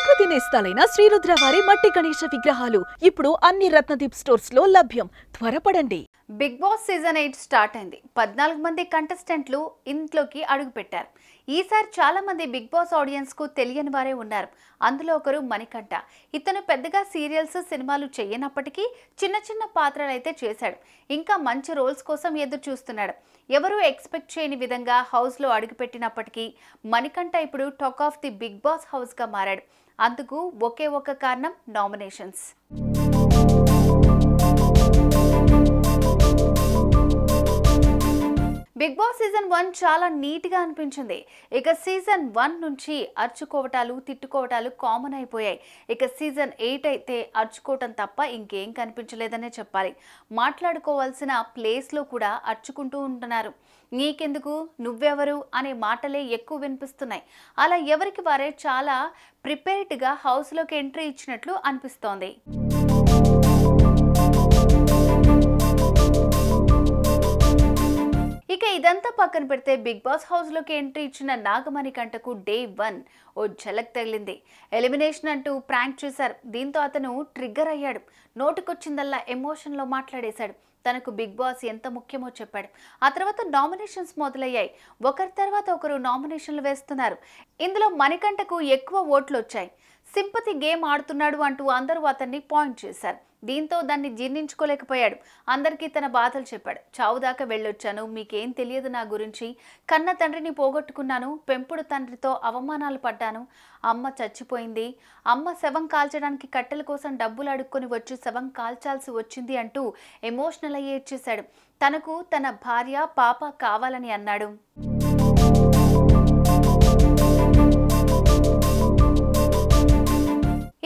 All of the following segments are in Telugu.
ప్రకృతి నేస్తాలైన శ్రీరుద్ర వారి మట్టి గణేశ విగ్రహాలు ఇప్పుడు అన్ని రత్నదీప్ స్టోర్స్ లో లభ్యం. త్వరపడండి. బిగ్ బాస్ సీజన్ 8 స్టార్ట్ అయింది. 14 మంది కంటెస్టెంట్లు ఇంట్లోకి అడుగు పెట్టారు. ఈసారి చాలా మంది బిగ్ బాస్ ఆడియన్స్ కు తెలియని వారే ఉన్నారు. అందులో ఒకరు మణికంఠ. ఇతను పెద్దగా సీరియల్స్ సినిమాలు చేయనప్పటికీ చిన్న చిన్న పాత్రలు అయితే చేశాడు. ఇంకా మంచి రోల్స్ కోసం ఎదురు చూస్తున్నాడు. ఎవరు ఎక్స్పెక్ట్ చేయని విధంగా హౌస్ లో అడుగు పెట్టినప్పటికీ మణికంఠ ఇప్పుడు talk of the Bigg Boss house గా మారాడు. అందుకు ఒకే ఒక కారణం నామినేషన్స్. బిగ్ బాస్ సీజన్ 1 చాలా నీట్గా అనిపించింది. ఇక సీజన్ 1 నుంచి అరుచుకోవటాలు తిట్టుకోవటాలు కామన్ అయిపోయాయి. ఇక సీజన్ 8 అయితే అరుచుకోవటం తప్ప ఇంకేం కనిపించలేదనే చెప్పాలి. మాట్లాడుకోవాల్సిన ప్లేస్లో కూడా అరుచుకుంటూ ఉంటున్నారు. నీకెందుకు, నువ్వెవరు అనే మాటలే ఎక్కువ వినిపిస్తున్నాయి. అలా ఎవరికి వారే చాలా ప్రిపేర్డ్గా హౌస్లోకి ఎంట్రీ ఇచ్చినట్లు అనిపిస్తోంది. ఇక ఇదంతా పక్కన పెడితే బిగ్ బాస్ హౌస్ లోకి ఎంట్రీ ఇచ్చిన నాగమణికంఠకు డే 1 ఓ ఝలక్ తగిలింది. ఎలిమినేషన్ అంటూ ప్రాంక్ చేశారు. దీంతో అతను ట్రిగ్గర్ అయ్యాడు. నోటికొచ్చిందల్లా ఎమోషన్ లో మాట్లాడేశాడు. తనకు బిగ్ బాస్ ఎంత ముఖ్యమో చెప్పాడు. ఆ తర్వాత నామినేషన్స్ మొదలయ్యాయి. ఒకరి తర్వాత ఒకరు నామినేషన్లు వేస్తున్నారు. ఇందులో మణికంఠకు ఎక్కువ ఓట్లు వచ్చాయి. సింపతి గేమ్ ఆడుతున్నాడు అంటూ అందరూ అతన్ని పాయింట్ చేశారు. దీంతో దాన్ని జీర్ణించుకోలేకపోయాడు. అందరికీ తన బాధలు చెప్పాడు. చావు దాకా వెళ్ళొచ్చాను, మీకేం తెలియదు నా గురించి, కన్న తండ్రిని పోగొట్టుకున్నాను, పెంపుడు తండ్రితో అవమానాలు పడ్డాను, అమ్మ చచ్చిపోయింది, అమ్మ శవం కాల్చడానికి కట్టెల కోసం డబ్బులు అడుక్కొని వచ్చి శవం కాల్చాల్సి వచ్చింది అంటూ ఎమోషనల్ అయ్యి ఏడ్చేశాడు. తనకు తన భార్య పాప కావాలని అన్నాడు.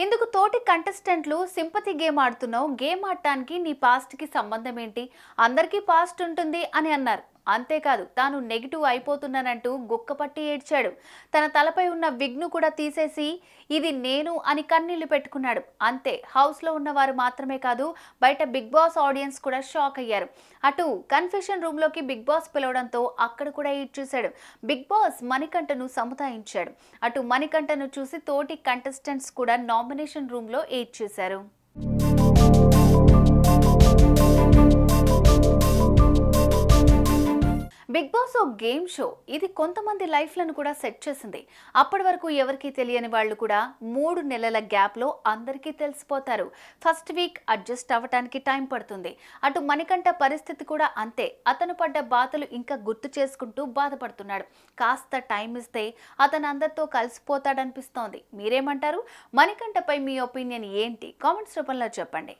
ఇందుకు తోటి కంటెస్టెంట్లు సింపతి గేమ్ ఆడుతున్నావు, గేమ్ ఆడటానికి నీ పాస్ట్కి సంబంధం ఏంటి, అందరికీ పాస్ట్ ఉంటుంది అని అన్నారు. అంతేకాదు తాను నెగిటివ్ అయిపోతున్నానంటూ గుక్కపట్టి ఏడ్చాడు. తన తలపై ఉన్న విగ్ను కూడా తీసేసి ఇది నేను అని కన్నీళ్లు పెట్టుకున్నాడు. అంతే, హౌస్లో ఉన్నవారు మాత్రమే కాదు బయట బిగ్ బాస్ ఆడియన్స్ కూడా షాక్ అయ్యారు. అటు కన్ఫెషన్ రూమ్లోకి బిగ్ బాస్ పిలవడంతో అక్కడ కూడా ఏడ్చేశాడు. Big boss మణికంఠను సముదాయించాడు. అటు మణికంఠను చూసి తోటి కంటెస్టెంట్స్ కూడా నామినేషన్ రూమ్లో ఏడ్చేశారు. బిగ్ బాస్ ఓ గేమ్ షో. ఇది కొంతమంది లైఫ్లను కూడా సెట్ చేసింది. అప్పటి వరకు ఎవరికీ తెలియని వాళ్ళు కూడా 3 నెలల గ్యాప్లో అందరికీ తెలిసిపోతారు. ఫస్ట్ వీక్ అడ్జస్ట్ అవ్వటానికి టైం పడుతుంది. అటు మణికంఠ పరిస్థితి కూడా అంతే. అతను పడ్డ బాధలు ఇంకా గుర్తు చేసుకుంటూ బాధపడుతున్నాడు. కాస్త టైం ఇస్తే అతను అందరితో కలిసిపోతాడనిపిస్తోంది. మీరేమంటారు? మణికంఠపై మీ ఒపీనియన్ ఏంటి? కామెంట్స్ రూపంలో చెప్పండి.